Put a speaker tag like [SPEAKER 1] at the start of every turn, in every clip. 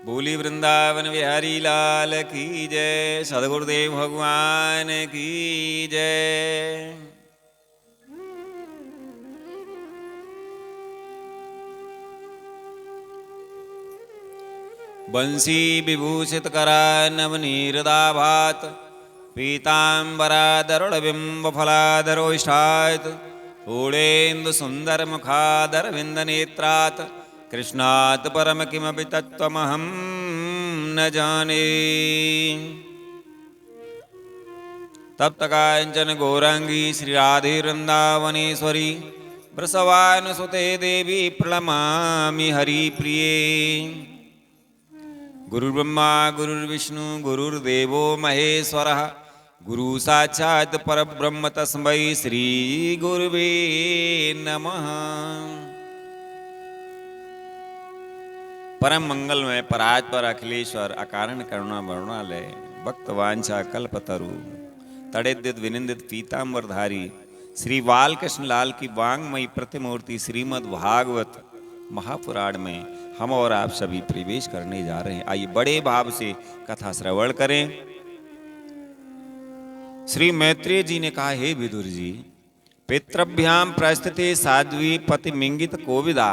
[SPEAKER 1] बोली वृंदावन बिहारी लाल की जय, सदगुरुदेव भगवान की जय। बंसी विभूषित करा नवनीरदाभात, पीतांबरादरुणबिंब फलाधरोष्ठात्, पूर्णेन्दु सुंदर मुखादर विंद नेत्रात्, कृष्णात् परम किमपि तत्त्वमहं न जाने। तप्त कांचन गौरांगी श्री राधे वृंदावनेश्वरी, वृषभानुसुते देवी प्रणमामि हरिप्रिये। गुरुर्ब्रह्मा गुरुर्विष्णु गुरुर्देवो महेश्वरः, गुरु साक्षात् परब्रह्म तस्मै श्री गुरुवे नमः। परम मंगलमय परात्पर अखिलेश्वर अकारण करुणा वरुणालय, भक्त वांछा कल्पतरु, तड़ेदित विनिंदित पीतांबरधारी श्री बालकृष्ण लाल की वांगमयी प्रतिमूर्ति श्रीमद् भागवत महापुराण में हम और आप सभी प्रवेश करने जा रहे हैं। आइए बड़े भाव से कथा श्रवण करें। श्री मैत्रेय जी ने कहा, हे विदुर जी, पितृभ्याम प्रस्थिते साध्वी पति मिंगित कोविदा,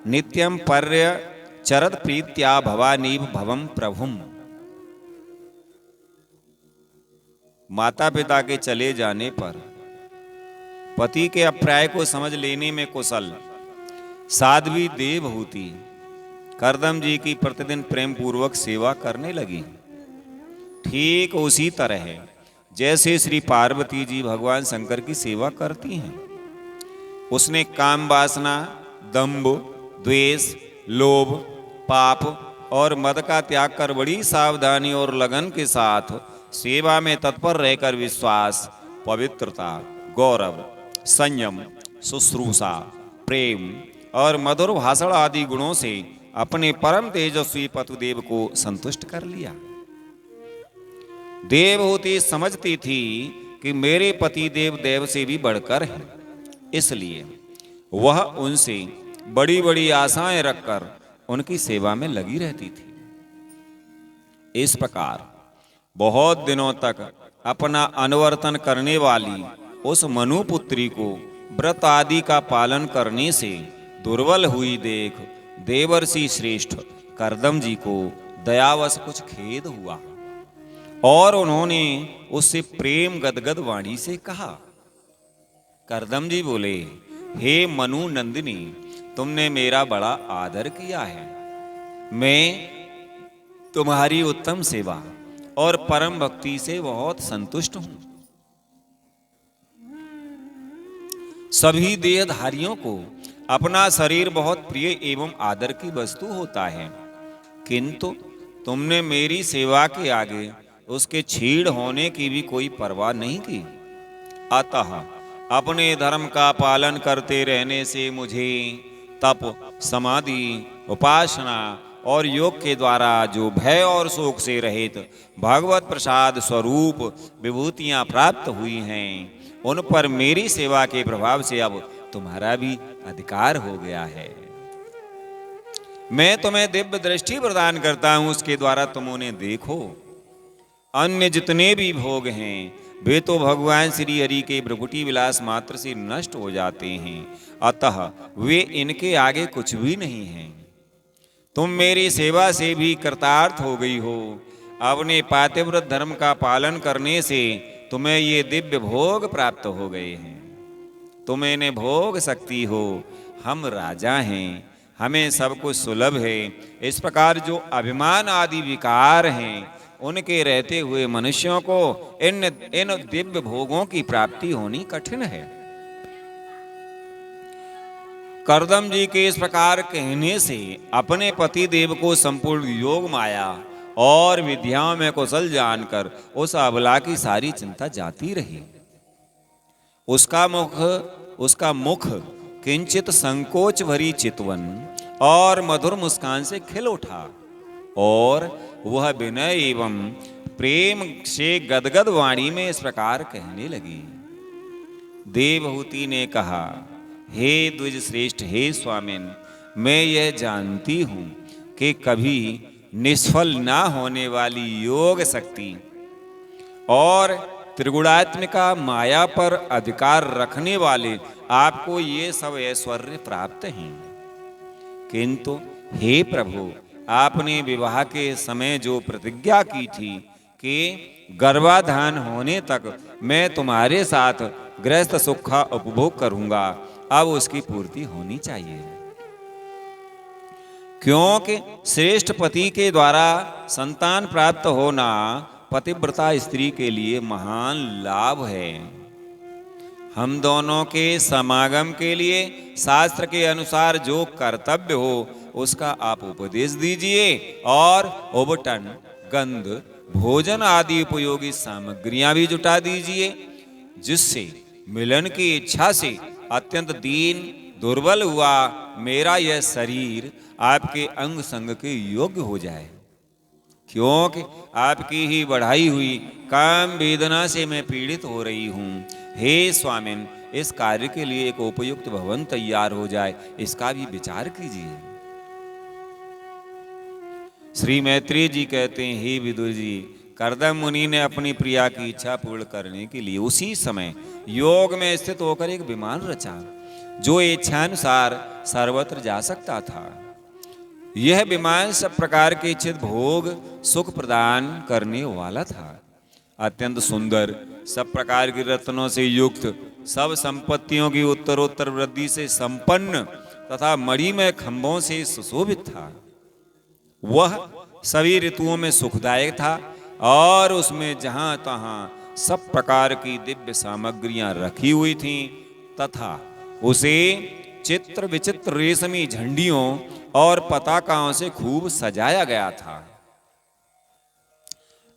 [SPEAKER 1] नित्यम पर्य चरत प्रीत्या भवानीव भवम प्रभुम। माता पिता के चले जाने पर पति के अभिप्राय को समझ लेने में कुशल साध्वी देवहूति करदम जी की प्रतिदिन प्रेम पूर्वक सेवा करने लगी। ठीक उसी तरह जैसे श्री पार्वती जी भगवान शंकर की सेवा करती हैं। उसने काम वासना, दंभ, द्वेष, लोभ, पाप और मद का त्याग कर बड़ी सावधानी और लगन के साथ सेवा में तत्पर रहकर विश्वास, पवित्रता, गौरव, संयम, शुश्रूषा, प्रेम और मधुर भाषण आदि गुणों से अपने परम तेजस्वी पतिदेव को संतुष्ट कर लिया। देवहूति समझती थी कि मेरे पति देव देव से भी बढ़कर हैं, इसलिए वह उनसे बड़ी बड़ी आशाएं रखकर उनकी सेवा में लगी रहती थी। इस प्रकार बहुत दिनों तक अपना अनुवर्तन करने वाली उस मनुपुत्री को व्रत आदि का पालन करने से दुर्बल हुई देख देवर्षि श्रेष्ठ करदम जी को दयावश कुछ खेद हुआ और उन्होंने उससे प्रेम गदगद वाणी से कहा। करदम जी बोले, हे मनु नंदिनी, तुमने मेरा बड़ा आदर किया है। मैं तुम्हारी उत्तम सेवा और परम भक्ति से बहुत संतुष्ट हूं। सभी देहधारियों को अपना शरीर बहुत प्रिय एवं आदर की वस्तु होता है, किंतु तुमने मेरी सेवा के आगे उसके छीड़ होने की भी कोई परवाह नहीं की। अतः अपने धर्म का पालन करते रहने से मुझे तप, समाधि, उपासना और योग के द्वारा जो भय और शोक से रहित भगवत प्रसाद स्वरूप विभूतियां प्राप्त हुई हैं, उन पर मेरी सेवा के प्रभाव से अब तुम्हारा भी अधिकार हो गया है। मैं तुम्हें दिव्य दृष्टि प्रदान करता हूं, उसके द्वारा तुम उन्हें देखो। अन्य जितने भी भोग हैं वे तो भगवान श्री हरि के भ्रकुटी विलास मात्र से नष्ट हो जाते हैं, अतः वे इनके आगे कुछ भी नहीं हैं। तुम मेरी सेवा से भी कृतार्थ हो गई हो। अपने पातिव्रत धर्म का पालन करने से तुम्हें ये दिव्य भोग प्राप्त हो गए हैं। तुम इन्हें भोग सकती हो। हम राजा हैं, हमें सब कुछ सुलभ है। इस प्रकार जो अभिमान आदि विकार हैं, उनके रहते हुए मनुष्यों को इन दिव्य भोगों की प्राप्ति होनी कठिन है। करदम जी के इस प्रकार कहने से अपने पति देव को संपूर्ण योग माया और विद्याओं में कुशल जानकर उस अबला की सारी चिंता जाती रही। उसका मुख किंचित संकोच भरी चितवन और मधुर मुस्कान से खिल उठा और वह विनय एवं प्रेम से गदगद वाणी में इस प्रकार कहने लगी। देवहूति ने कहा, हे द्विज श्रेष्ठ, हे स्वामिन, मैं यह जानती हूँ कि कभी निष्फल ना होने वाली योग शक्ति और त्रिगुणात्मिका माया पर अधिकार रखने वाले आपको ये सब ऐश्वर्य प्राप्त हैं। किंतु हे प्रभु, आपने विवाह के समय जो प्रतिज्ञा की थी कि गर्भाधान होने तक मैं तुम्हारे साथ गृहस्थ सुख का उपभोग करूंगा, अब उसकी पूर्ति होनी चाहिए। क्योंकि श्रेष्ठ पति के द्वारा संतान प्राप्त होना पतिव्रता स्त्री के लिए महान लाभ है। हम दोनों के समागम के लिए शास्त्र के अनुसार जो कर्तव्य हो उसका आप उपदेश दीजिए और उबटन, गंध, भोजन आदि उपयोगी सामग्रियां भी जुटा दीजिए, जिससे मिलन की इच्छा से अत्यंत दीन दुर्बल हुआ मेरा यह शरीर आपके अंग संग के योग्य हो जाए। क्योंकि आपकी ही बढ़ाई हुई काम वेदना से मैं पीड़ित हो रही हूँ। हे स्वामिन, इस कार्य के लिए एक उपयुक्त भवन तैयार हो जाए, इसका भी विचार कीजिए। श्री मैत्रेय जी कहते हैं, हे विदुर जी, कर्दम मुनि ने अपनी प्रिया की इच्छा पूर्ण करने के लिए उसी समय योग में स्थित होकर एक विमान रचा, जो इच्छानुसार सर्वत्र जा सकता था। यह विमान सब प्रकार के इच्छित भोग सुख प्रदान करने वाला था। अत्यंत सुंदर, सब प्रकार के रत्नों से युक्त, सब संपत्तियों की उत्तरोत्तर वृद्धि से संपन्न तथा मणिमय खंभों से सुशोभित था। वह सभी ऋतुओं में सुखदायक था और उसमें जहां तहां सब प्रकार की दिव्य सामग्रियां रखी हुई थीं तथा उसे चित्र विचित्र रेशमी झंडियों और पताकाओं से खूब सजाया गया था,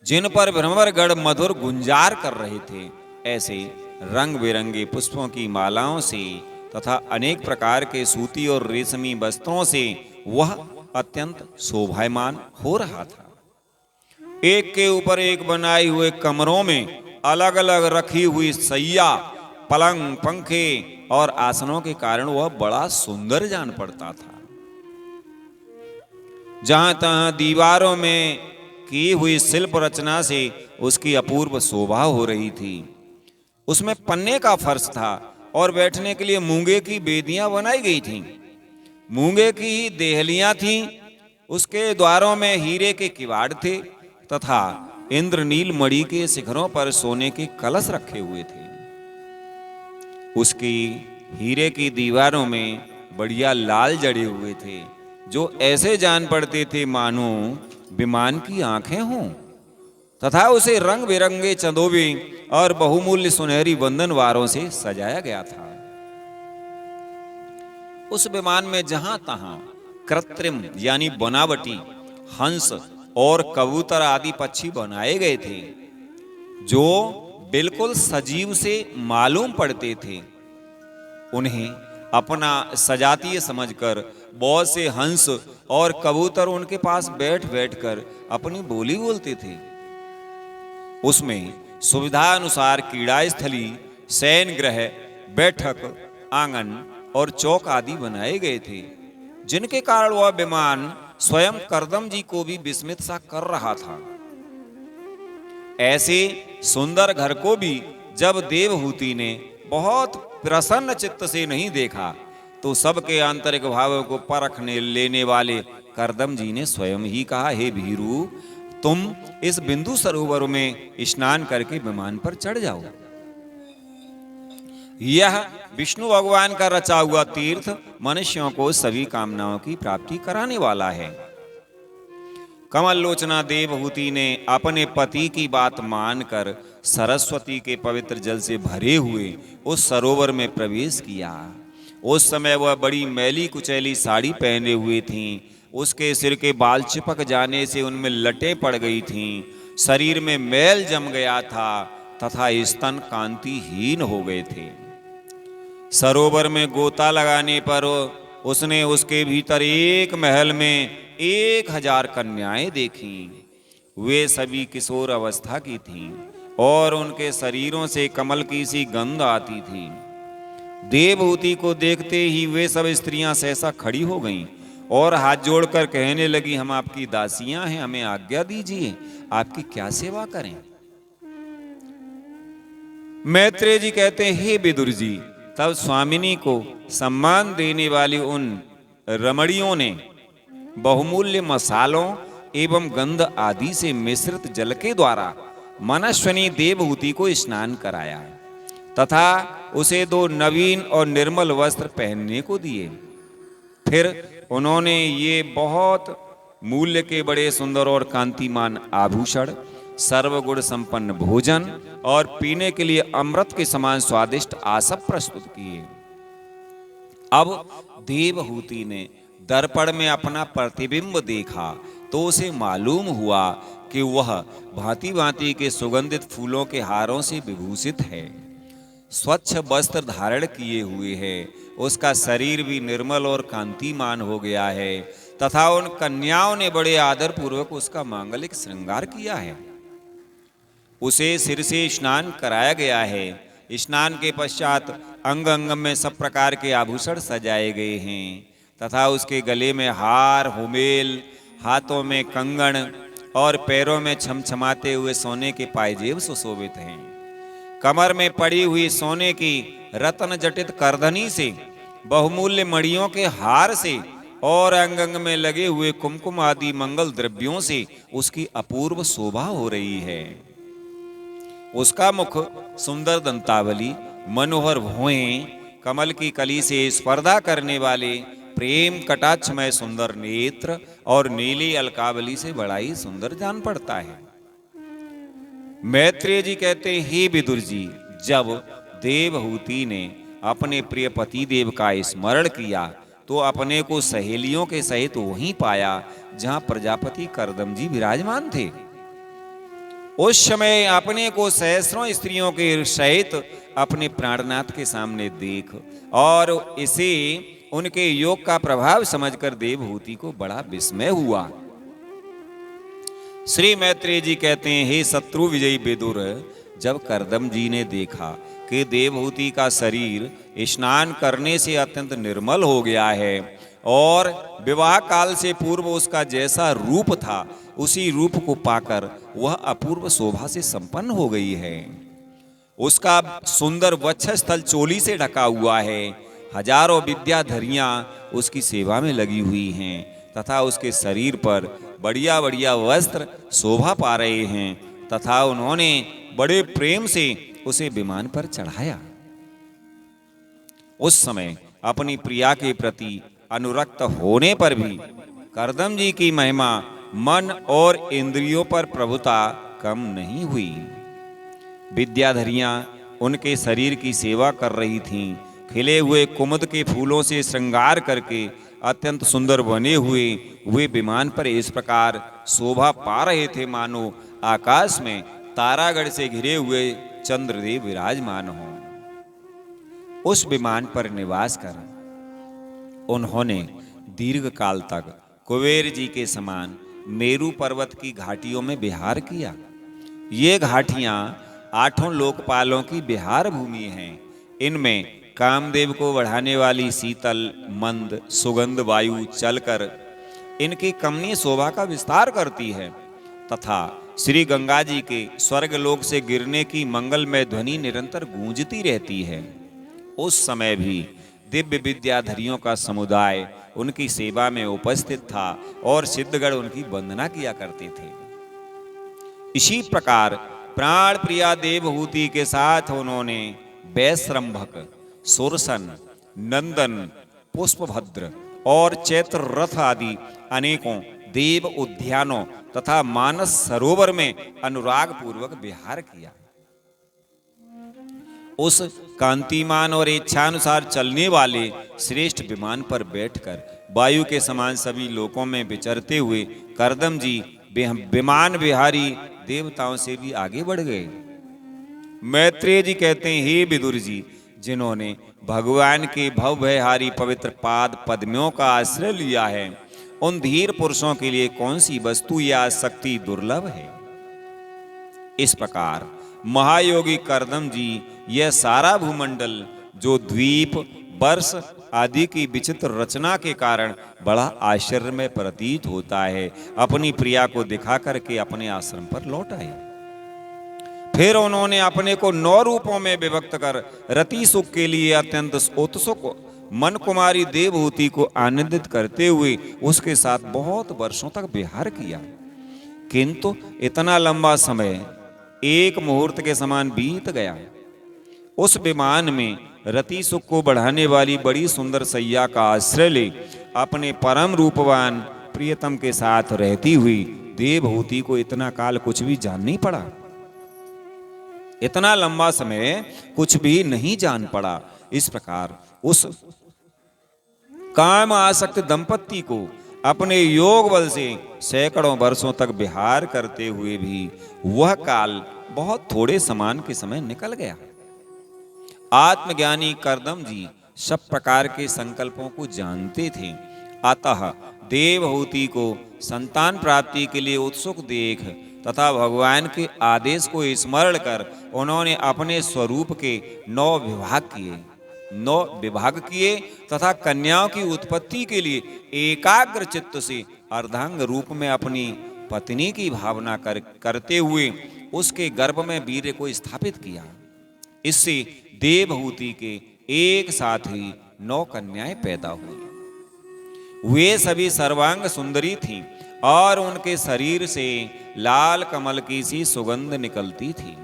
[SPEAKER 1] जिन पर भ्रमरगढ़ मधुर गुंजार कर रहे थे। ऐसे रंग बिरंगे पुष्पों की मालाओं से तथा अनेक प्रकार के सूती और रेशमी वस्त्रों से वह अत्यंत शोभायमान हो रहा था। एक के ऊपर एक बनाए हुए कमरों में अलग अलग रखी हुई सैया, पलंग, पंखे और आसनों के कारण वह बड़ा सुंदर जान पड़ता था। जहां तहां दीवारों में की हुई शिल्प रचना से उसकी अपूर्व शोभा हो रही थी। उसमें पन्ने का फर्श था और बैठने के लिए मूंगे की बेदियां बनाई गई थीं। मूंगे की ही देहलियां थीं। उसके द्वारों में हीरे के किवाड़ थे तथा इंद्रनील मणि के शिखरों पर सोने के कलश रखे हुए थे। उसकी हीरे की दीवारों में बढ़िया लाल जड़े हुए थे, जो ऐसे जान पड़ते थे मानो विमान की आंखें हों, तथा उसे रंग बिरंगे चंदोबे और बहुमूल्य सुनहरी बंधनवारों से सजाया गया था। उस विमान में जहां तहां कृत्रिम यानी बनावटी हंस और कबूतर आदि पक्षी बनाए गए थे, जो बिल्कुल सजीव से मालूम पड़ते थे। उन्हें अपना सजातीय समझकर बहुत से हंस और कबूतर उनके पास बैठ बैठकर अपनी बोली बोलते थे। उसमें सुविधा अनुसार क्रीड़ा स्थली, शयन गृह, बैठक, आंगन और चौक आदि बनाए गए थे, जिनके कारण वह विमान स्वयं कर्दम जी को भी विस्मित सा कर रहा था। ऐसे सुंदर घर को भी जब देवहूति ने बहुत प्रसन्न चित्त से नहीं देखा, तो सबके आंतरिक भावों को परखने लेने वाले कर्दम जी ने स्वयं ही कहा, हे भीरू, तुम इस बिंदु सरोवर में स्नान करके विमान पर चढ़ जाओ। यह विष्णु भगवान का रचा हुआ तीर्थ मनुष्यों को सभी कामनाओं की प्राप्ति कराने वाला है। कमल लोचना देवहूति ने अपने पति की बात मानकर सरस्वती के पवित्र जल से भरे हुए उस सरोवर में प्रवेश किया। उस समय वह बड़ी मैली कुचैली साड़ी पहने हुए थीं। उसके सिर के बाल चिपक जाने से उनमें लटें पड़ गई थीं। शरीर में मैल जम गया था तथा स्तन कांतिहीन हो गए थे। सरोवर में गोता लगाने पर उसने उसके भीतर एक महल में 1000 कन्याएं देखी। वे सभी किशोर अवस्था की थीं और उनके शरीरों से कमल की सी गंध आती थी। देवहूति को देखते ही वे सब स्त्रियां सहसा खड़ी हो गईं और हाथ जोड़कर कहने लगी, हम आपकी दासियां हैं, हमें आज्ञा दीजिए, आपकी क्या सेवा करें। मैत्रेय जी कहते हैं, हे विदुर जी, तब स्वामिनी को सम्मान देने वाली उन रमणियों ने बहुमूल्य मसालों एवं गंध आदि से मिश्रित जल के द्वारा मनस्विनी देवहूति को स्नान कराया तथा उसे 2 नवीन और निर्मल वस्त्र पहनने को दिए। फिर उन्होंने ये बहुत मूल्य के बड़े सुंदर और कांतिमान आभूषण, सर्वगुण संपन्न भोजन और पीने के लिए अमृत के समान स्वादिष्ट आसप प्रस्तुत किए। अब देवहूति ने दर्पण में अपना प्रतिबिंब देखा तो उसे मालूम हुआ कि वह भांति भांति के सुगंधित फूलों के हारों से विभूषित है, स्वच्छ वस्त्र धारण किए हुए है, उसका शरीर भी निर्मल और कांतिमान हो गया है तथा उन कन्याओं ने बड़े आदर पूर्वक उसका मांगलिक श्रृंगार किया है। उसे सिर से स्नान कराया गया है। स्नान के पश्चात अंग अंग में सब प्रकार के आभूषण सजाए गए हैं तथा उसके गले में हार हुमेल, हाथों में कंगन और पैरों में छमछमाते हुए सोने के पायजेब सुशोभित हैं। कमर में पड़ी हुई सोने की रत्न जटित करधनी से, बहुमूल्य मणियों के हार से और अंग अंग में लगे हुए कुमकुम आदि मंगल द्रव्यों से उसकी अपूर्व शोभा हो रही है। उसका मुख सुंदर दंतावली, मनोहर भुएं, कमल की कली से स्पर्धा करने वाले प्रेम कटाक्षमय सुंदर नेत्र और नीली अलकावली से बड़ा ही सुंदर जान पड़ता है। मैत्रेय जी कहते हैं, हे विदुर जी, जब देवहूति ने अपने प्रिय पति देव का स्मरण किया तो अपने को सहेलियों के सहित वहीं पाया जहां प्रजापति कर्दम जी विराजमान थे। उस समय अपने को सहस्रों स्त्रियों के सहित अपने प्राणनाथ के सामने देख और इसे उनके योग का प्रभाव समझकर देवहूति को बड़ा विस्मय हुआ। श्री मैत्रेय जी कहते हैं, हे शत्रु विजयी विदुर, जब कर्दम जी ने देखा कि देवहूति का शरीर स्नान करने से अत्यंत निर्मल हो गया है और विवाह काल से पूर्व उसका जैसा रूप था उसी रूप को पाकर वह अपूर्व शोभा से संपन्न हो गई है, उसका सुंदर वक्षस्थल चोली से ढका हुआ है, हजारों विद्याधरियां उसकी सेवा में लगी हुई हैं तथा उसके शरीर पर बढ़िया बढ़िया वस्त्र शोभा पा रहे हैं तथा उन्होंने बड़े प्रेम से उसे विमान पर चढ़ाया। उस समय अपनी प्रिया के प्रति अनुरक्त होने पर भी कर्दम जी की महिमा मन और इंद्रियों पर प्रभुता कम नहीं हुई। विद्याधरियां उनके शरीर की सेवा कर रही थीं, खिले हुए कुमुद के फूलों से श्रृंगार करके अत्यंत सुंदर बने हुए वे विमान पर इस प्रकार शोभा पा रहे थे मानो आकाश में तारागढ़ से घिरे हुए चंद्रदेव विराजमान हों। उस विमान पर निवास कर उन्होंने दीर्घ काल तक कुबेर जी के समान मेरू पर्वत की घाटियों में विहार किया। ये घाटियां 8 लोकपालों की विहार भूमि हैं। इनमें कामदेव को बढ़ाने वाली शीतल मंद सुगंध वायु चलकर इनकी कमनीय शोभा का विस्तार करती है तथा श्री गंगा जी के स्वर्गलोक से गिरने की मंगलमय ध्वनि निरंतर गूंजती रहती है। उस समय भी दिव्य विद्याधरियों का समुदाय उनकी सेवा में उपस्थित था और सिद्धगण उनकी वंदना किया करते थे। इसी प्रकार प्राण प्रिया देवहूति के साथ उन्होंने वैश्रंभक, सुरसन, नंदन, पुष्पभद्र और चैत्र रथ आदि अनेकों देव उद्यानों तथा मानस सरोवर में अनुराग पूर्वक विहार किया। उस कांतिमान और इच्छानुसार चलने वाले श्रेष्ठ विमान पर बैठकर वायु के समान सभी लोकों में विचरते हुए कर्दम जी विमान विहारी देवताओं से भी आगे बढ़ गए। मैत्रेय जी कहते हैं, हे विदुर जी, जिन्होंने भगवान के भवभयहारी पवित्र पाद पद्मों का आश्रय लिया है, उन धीर पुरुषों के लिए कौन सी वस्तु या शक्ति दुर्लभ है। इस प्रकार महायोगी कर्दम जी यह सारा भूमंडल जो द्वीप, वर्ष आदि की विचित्र रचना के कारण बड़ा आश्चर्य में प्रतीत होता है। अपनी प्रिया को दिखा करके अपने आश्रम पर लौट आए। फिर उन्होंने अपने को 9 रूपों में विभक्त कर रति सुख के लिए अत्यंत उत्सुक मन कुमारी देवहूति को आनंदित करते हुए उसके साथ बहुत वर्षों तक विहार किया। किंतु इतना लंबा समय एक मुहूर्त के समान बीत गया। उस विमान में रति सुख को बढ़ाने वाली बड़ी सुंदर सैया का आश्रय ले अपने परम रूपवान प्रियतम के साथ रहती हुई देवहूति को इतना काल कुछ भी जान नहीं पड़ा। इतना लंबा समय कुछ भी नहीं जान पड़ा। इस प्रकार उस काम आसक्त दंपत्ति को अपने योग बल से सैकड़ों वर्षों तक विहार करते हुए भी वह काल बहुत थोड़े समान के समय निकल गया। आत्मज्ञानी करदम जी सब प्रकार के संकल्पों को जानते थे। अतः देवहूति को संतान प्राप्ति के लिए उत्सुक देख तथा भगवान के आदेश को स्मरण कर उन्होंने अपने स्वरूप के 9 विभाग किए तथा कन्याओं की उत्पत्ति के लिए एकाग्र चित्त से अर्धांग रूप में अपनी पत्नी की भावना करते हुए उसके गर्भ में वीर्य को स्थापित किया। इससे देवहूति के एक साथ ही 9 कन्याएं पैदा हुई। वे सभी सर्वांग सुंदरी थीं और उनके शरीर से लाल कमल की सी सुगंध निकलती थी।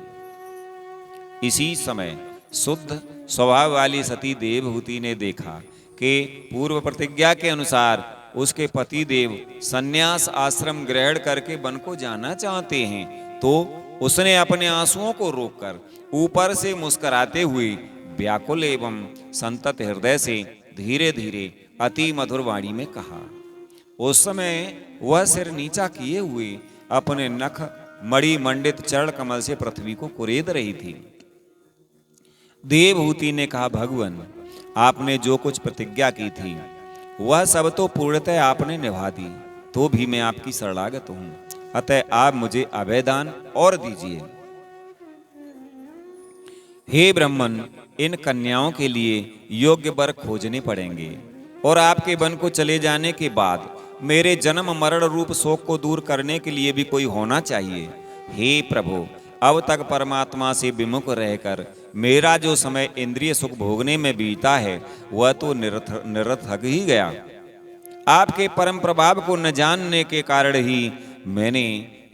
[SPEAKER 1] इसी समय शुद्ध स्वभाव वाली सती देवहूति ने देखा कि पूर्व प्रतिज्ञा के अनुसार उसके पति देव संन्यास आश्रम ग्रहण करके वन को जाना चाहते हैं, तो उसने अपने आंसुओं को रोककर ऊपर से मुस्कुराते हुए व्याकुल एवं संतत हृदय से धीरे धीरे अति मधुर वाणी में कहा। उस समय वह सिर नीचा किए हुए अपने नख मणि मंडित चरण कमल से पृथ्वी को कुरेद रही थी। देवहूति ने कहा, भगवान, आपने जो कुछ प्रतिज्ञा की थी वह सब तो पूर्णतः आपने निभा दी, तो भी मैं आपकी शरणागत हूं। अतः आप मुझे अभयदान और दीजिए। हे ब्राह्मण, इन कन्याओं के लिए योग्य वर खोजने पड़ेंगे और आपके वन को चले जाने के बाद मेरे जन्म मरण रूप शोक को दूर करने के लिए भी कोई होना चाहिए। हे प्रभु, अब तक परमात्मा से विमुख रहकर मेरा जो समय इंद्रिय सुख भोगने में बीता है वह तो निरर्थक ही गया। आपके परम प्रभाव को न जानने के कारण ही मैंने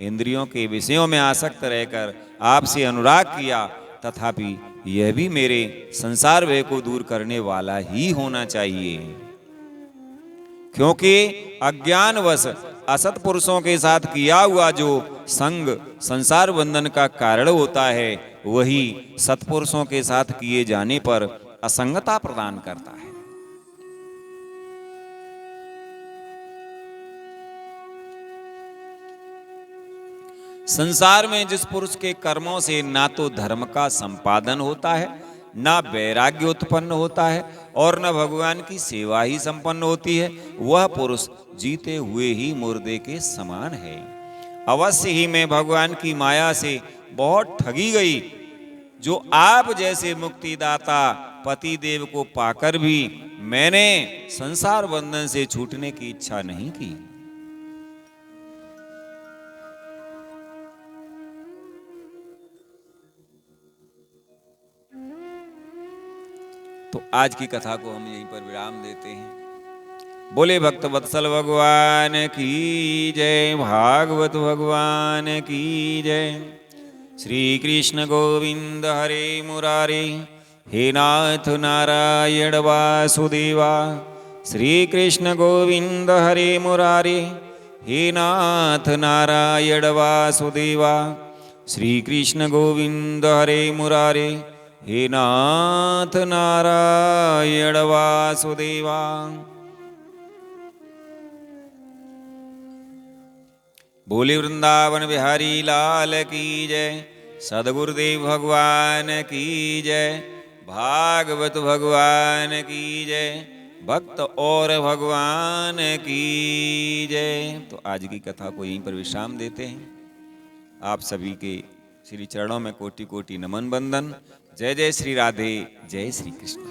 [SPEAKER 1] इंद्रियों के विषयों में आसक्त रहकर आपसे अनुराग किया, तथापि यह भी मेरे संसार भय को दूर करने वाला ही होना चाहिए, क्योंकि अज्ञानवश असत पुरुषों के साथ किया हुआ जो संग संसार बंधन का कारण होता है वही सत्पुरुषों के साथ किए जाने पर असंगता प्रदान करता है। संसार में जिस पुरुष के कर्मों से ना तो धर्म का संपादन होता है, ना वैराग्य उत्पन्न होता है और न भगवान की सेवा ही संपन्न होती है, वह पुरुष जीते हुए ही मुर्दे के समान है। अवश्य ही मैं भगवान की माया से बहुत ठगी गई, जो आप जैसे मुक्तिदाता पति देव को पाकर भी मैंने संसार बंधन से छूटने की इच्छा नहीं की। तो आज की कथा को हम यहीं पर विराम देते हैं। बोले भक्त वत्सल भगवान की जय, भागवत भगवान की जय। श्री कृष्ण गोविंद हरे मुरारे, हे नाथ नारायण वासुदेवा। श्री कृष्ण गोविंद हरे मुरारे, हे नाथ नारायण वासुदेवा। श्री कृष्ण गोविंद हरे मुरारे, हे नाथ नारायण वासुदेवा। बोले वृंदावन बिहारी लाल की जय, सदगुरुदेव भगवान की जय, भागवत भगवान की जय, भक्त और भगवान की जय। तो आज की कथा को यहीं पर विश्राम देते हैं। आप सभी के श्री चरणों में कोटि कोटि नमन बंदन। जय जय श्री राधे, जय श्री कृष्ण।